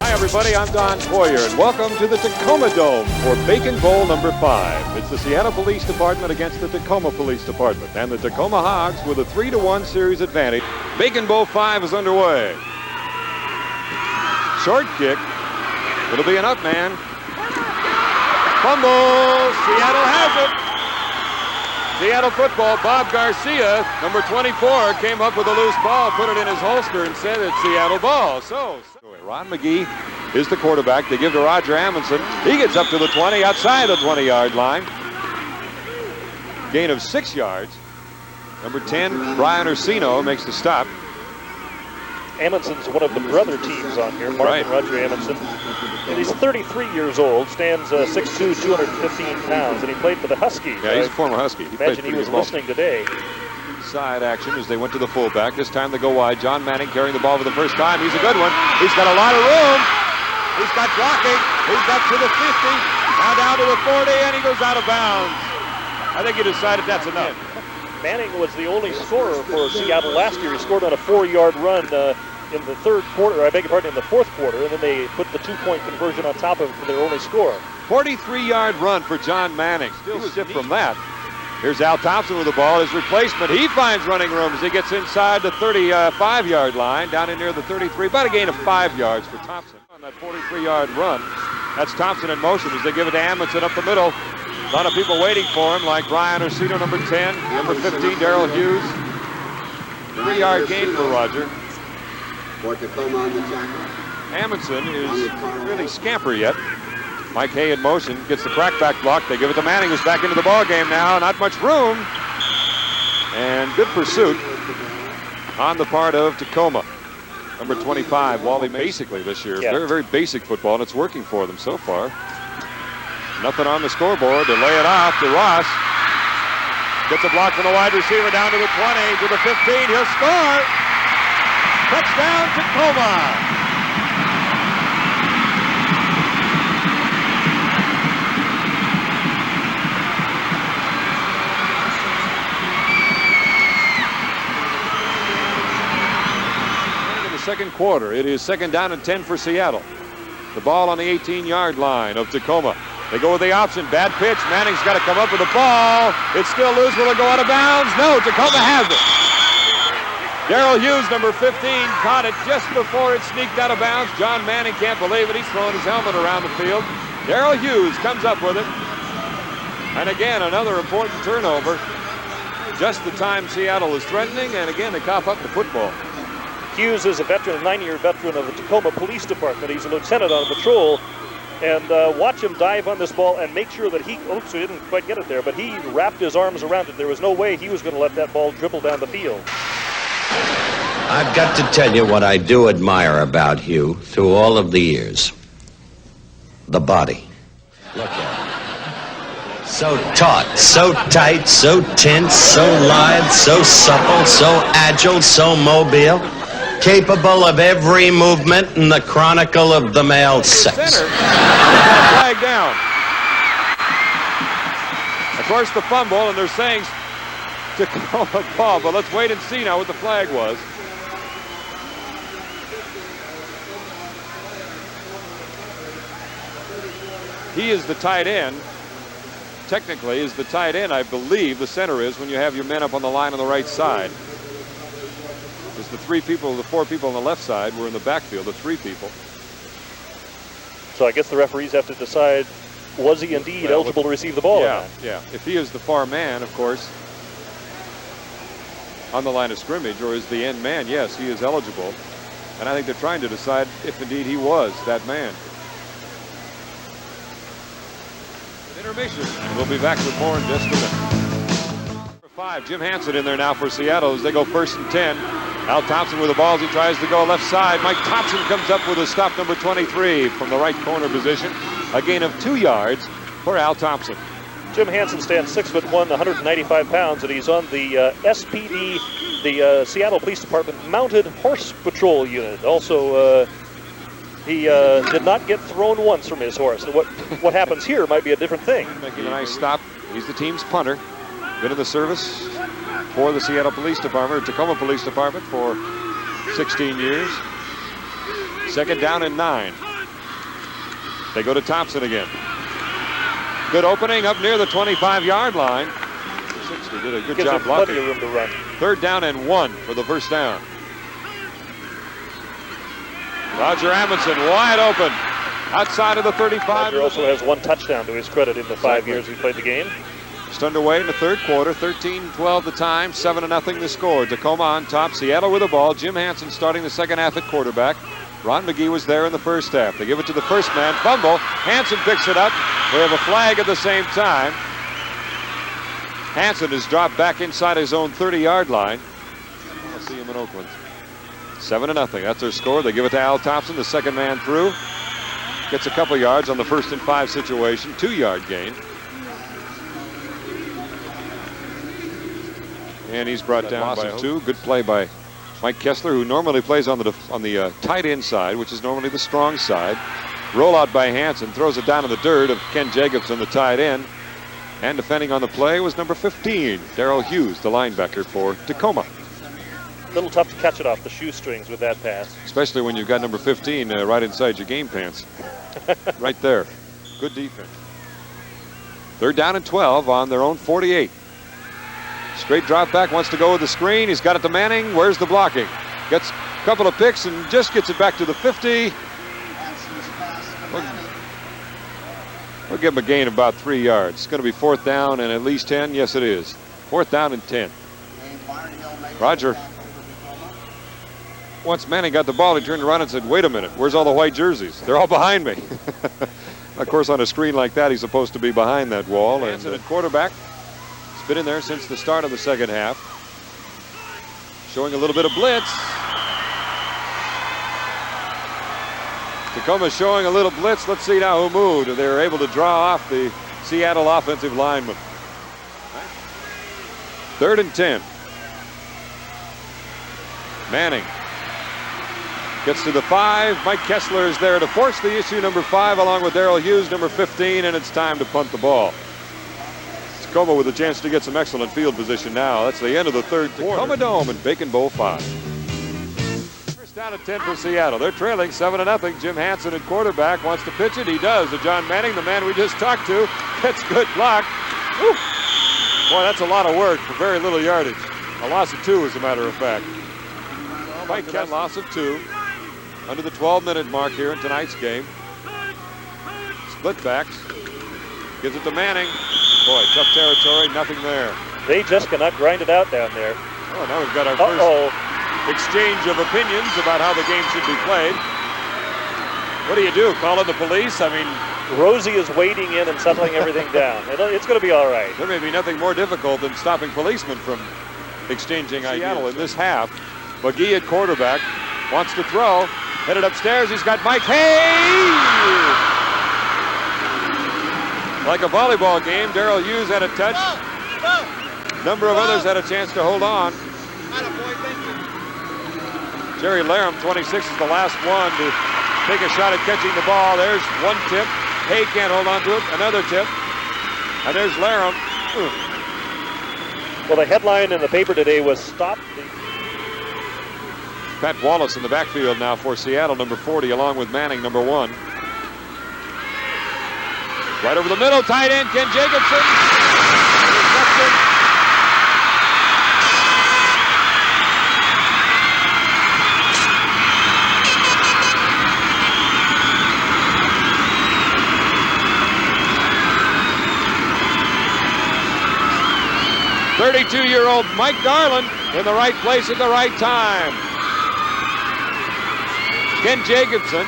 Hi everybody, I'm Don Poyer and welcome to the Tacoma Dome for Baconbowl number 5. It's the Seattle Police Department against the Tacoma Police Department, and the Tacoma Hogs with a 3-1 series advantage. Baconbowl 5 is underway. Short kick. It'll be an up man. Fumble! Seattle has it! Seattle football, Bob Garcia, number 24, came up with a loose ball, put it in his holster, and said it's Seattle ball. So Ron McGee is the quarterback. They give to Roger Amundsen. He gets up to the 20, outside the 20-yard line. Gain of 6 yards. Number 10, Brian Orsino, makes the stop. Amundsen's one of the brother teams on here, Mark and Roger Amundsen. And he's 33 years old, stands 6'2", 215 pounds, and he played for the Huskies. Yeah, he's a former Husky. Imagine he was listening today. Side action as they went to the fullback. This time they go wide. John Manning carrying the ball for the first time. He's a good one. He's got a lot of room. He's got blocking. He's got to the 50, now down to the 40, and he goes out of bounds. I think he decided that's enough. Manning was the only scorer for Seattle last year. He scored on a 4-yard run in the third quarter, I beg your pardon, in the fourth quarter, and then they put the 2-point conversion on top of it for their only score. 43-yard run for John Manning. Still stiff from that. Here's Al Thompson with the ball. His replacement, he finds running room as he gets inside the 35-yard line, down in near the 33. About a gain of 5 yards for Thompson on that 43-yard run. That's Thompson in motion as they give it to Amundsen up the middle. A lot of people waiting for him, like Brian Orsino, number 10, number 15, Darrell Hughes. 3-yard gain for Roger. Amundsen is really scamper yet. Mike Hay in motion, gets the crackback block. They give it to Manning, who's back into the ball game now. Not much room. And good pursuit on the part of Tacoma. Number 25, Wally, basically this year. Very, very basic football, and it's working for them so far. Nothing on the scoreboard. They lay it off to Ross. Gets a block from the wide receiver down to the 20, to the 15. He'll score. Touchdown, Tacoma. In the second quarter, it is 2nd down and 10 for Seattle. The ball on the 18-yard line of Tacoma. They go with the option. Bad pitch. Manning's got to come up with the ball. It's still loose. Will it go out of bounds? No, Tacoma has it. Darrell Hughes, number 15, caught it just before it sneaked out of bounds. John Manning can't believe it. He's throwing his helmet around the field. Darrell Hughes comes up with it. And again, another important turnover. Just the time Seattle is threatening, and again, they cough up the football. Hughes is a veteran, a 9-year veteran of the Tacoma Police Department. He's a lieutenant on patrol. And watch him dive on this ball and make sure that he didn't quite get it there, but he wrapped his arms around it. There was no way he was going to let that ball dribble down the field. I've got to tell you what I do admire about Hugh through all of the years. The body. Look at it. So taut, so tight, so tense, so lithe, so supple, so agile, so mobile. Capable of every movement in the chronicle of the male sex. Center. Flag down. Of course, the fumble, and they're saying Tacoma ball, but let's wait and see now what the flag was. He is the tight end. Technically, is the tight end, I believe. The center is when you have your men up on the line on the right side. Because the 4 people on the left side were in the backfield, the 3 people. So I guess the referees have to decide, was he indeed eligible to receive the ball? Yeah, yeah. If he is the far man, of course, on the line of scrimmage, or is the end man, yes, he is eligible. And I think they're trying to decide if indeed he was that man. An intermission. We'll be back with more in just a minute. Number 5, Jim Hansen in there now for Seattle as they go 1st and 10. Al Thompson with the ball as he tries to go left side. Mike Thompson comes up with a stop, number 23, from the right corner position. A gain of 2 yards for Al Thompson. Jim Hansen stands 6'1", 195 pounds, and he's on the SPD, the Seattle Police Department Mounted Horse Patrol Unit. Also, he did not get thrown once from his horse. And what happens here might be a different thing. Making a nice stop. He's the team's punter. Been in the service for the Seattle Police Department, or Tacoma Police Department, for 16 years. Second down and 9. They go to Thompson again. Good opening up near the 25-yard line. 60 did a good Gives job him blocking. plenty of room to run. Third down and 1 for the first down. Roger Amundsen wide open outside of the 35. Roger also has 1 touchdown to his credit in the 5 years he played the game. Just underway in the third quarter. 13-12 the time, 7-0 the score. Tacoma on top, Seattle with the ball. Jim Hansen starting the second half at quarterback. Ron McGee was there in the first half. They give it to the first man. Fumble. Hansen picks it up. We have a flag at the same time. Hansen is dropped back inside his own 30-yard line. I'll see him in Oakland. 7-0. That's their score. They give it to Al Thompson, the second man through. Gets a couple yards on the 1st and 5 situation. 2-yard gain. And he's brought down by 2. Good play by Mike Kessler, who normally plays on the tight end side, which is normally the strong side. Rollout by Hansen, throws it down in the dirt of Ken Jacobson, the tight end. And defending on the play was number 15, Darrell Hughes, the linebacker for Tacoma. A little tough to catch it off the shoestrings with that pass. Especially when you've got number 15 right inside your game pants. Right there. Good defense. Third down and 12 on their own 48. Straight drop back, wants to go with the screen. He's got it to Manning. Where's the blocking? Gets a couple of picks and just gets it back to the 50. We'll give him a gain of about 3 yards. It's going to be 4th down and at least 10. Yes, it is. 4th down and 10. Roger. Once Manning got the ball, he turned around and said, wait a minute, where's all the white jerseys? They're all behind me. Of course, on a screen like that, he's supposed to be behind that wall. Hansen at quarterback. He's been in there since the start of the second half. Showing a little bit of blitz. Tacoma showing a little blitz. Let's see now who moved. They were able to draw off the Seattle offensive lineman. 3rd and 10. Manning gets to the 5. Mike Kessler is there to force the issue. Number 5 along with Darrell Hughes, number 15, and it's time to punt the ball. Tacoma with a chance to get some excellent field position now. That's the end of the third quarter. Tacoma Dome and Baconbowl 5. First down at 10 for Seattle. They're trailing 7-0. Jim Hansen at quarterback wants to pitch it. He does. To John Manning, the man we just talked to. Gets good block. Woo. Boy, that's a lot of work for very little yardage. A loss of 2, as a matter of fact. Mike Kessler, loss of 2. Under the 12-minute mark here in tonight's game. Split backs. Gives it to Manning. Boy, tough territory, nothing there. They just cannot grind it out down there. Oh, now we've got our first exchange of opinions about how the game should be played. What do? Call in the police? I mean, Rosie is wading in and settling everything down. It's going to be all right. There may be nothing more difficult than stopping policemen from exchanging Seattle in this half. McGee at quarterback wants to throw. Headed upstairs. He's got Mike Hayes. Like a volleyball game, Darrell Hughes had a touch. Number of others had a chance to hold on. Jerry Laram, 26, is the last one to take a shot at catching the ball. There's one tip. Hay can't hold on to it. Another tip. And there's Laram. Well, the headline in the paper today was "Stop the..." Pat Wallace in the backfield now for Seattle, number 40, along with Manning, number 1. Right over the middle, tight end, Ken Jacobson. Interception. "32-year-old Mike Garland in the right place at the right time." Ken Jacobson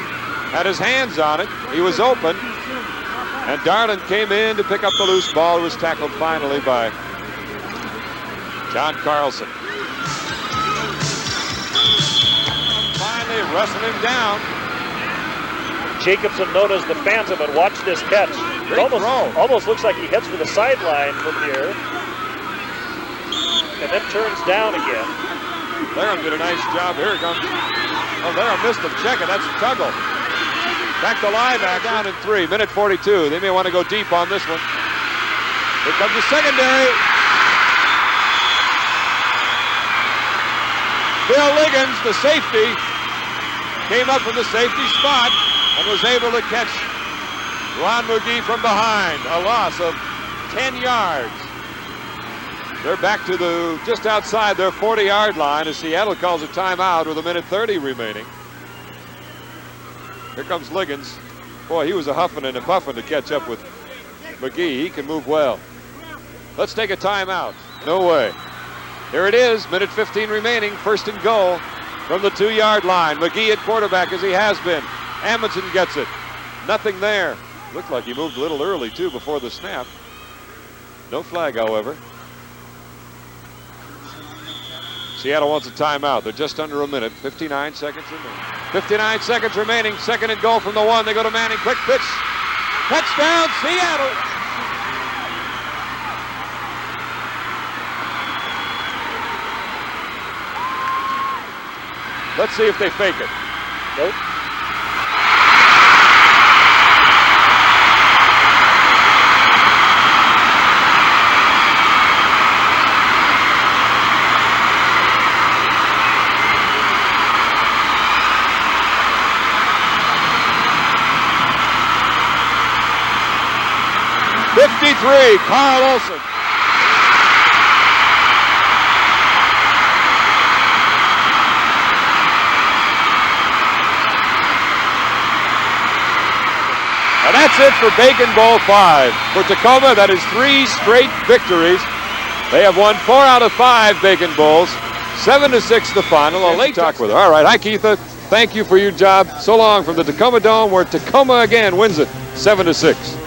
had his hands on it. He was open. And Darland came in to pick up the loose ball. It was tackled finally by John Carlson. Finally wrestled him down. Jacobson, known as the Phantom, and watch this catch. It almost looks like he heads for the sideline from here. And then turns down again. Laram did a nice job. Here it comes. Oh, Laram missed him. Check it. That's Tuggle. Back to live action. Down in 3. Minute 42. They may want to go deep on this one. Here comes the secondary. Bill Liggins, the safety, came up from the safety spot and was able to catch Ron McGee from behind. A loss of 10 yards. They're back to just outside their 40-yard line as Seattle calls a timeout with a minute 30 remaining. Here comes Liggins. Boy, he was a huffing and a puffing to catch up with McGee. He can move well. Let's take a timeout. No way. Here it is, minute 15 remaining, 1st and goal from the 2-yard line. McGee at quarterback as he has been. Amundsen gets it. Nothing there. Looked like he moved a little early, too, before the snap. No flag, however. Seattle wants a timeout. They're just under a minute. 59 seconds remaining. 59 seconds remaining. 2nd and goal from the 1. They go to Manning. Quick pitch. Touchdown, Seattle. Let's see if they fake it. Nope. Carl Olson. And that's it for Baconbowl 5. For Tacoma, that is 3 straight victories. They have won 4 out of 5 Bacon Bowls. 7-6 the final. A late talk with her. All right, hi Keitha. Thank you for your job. So long from the Tacoma Dome, where Tacoma again wins it 7-6.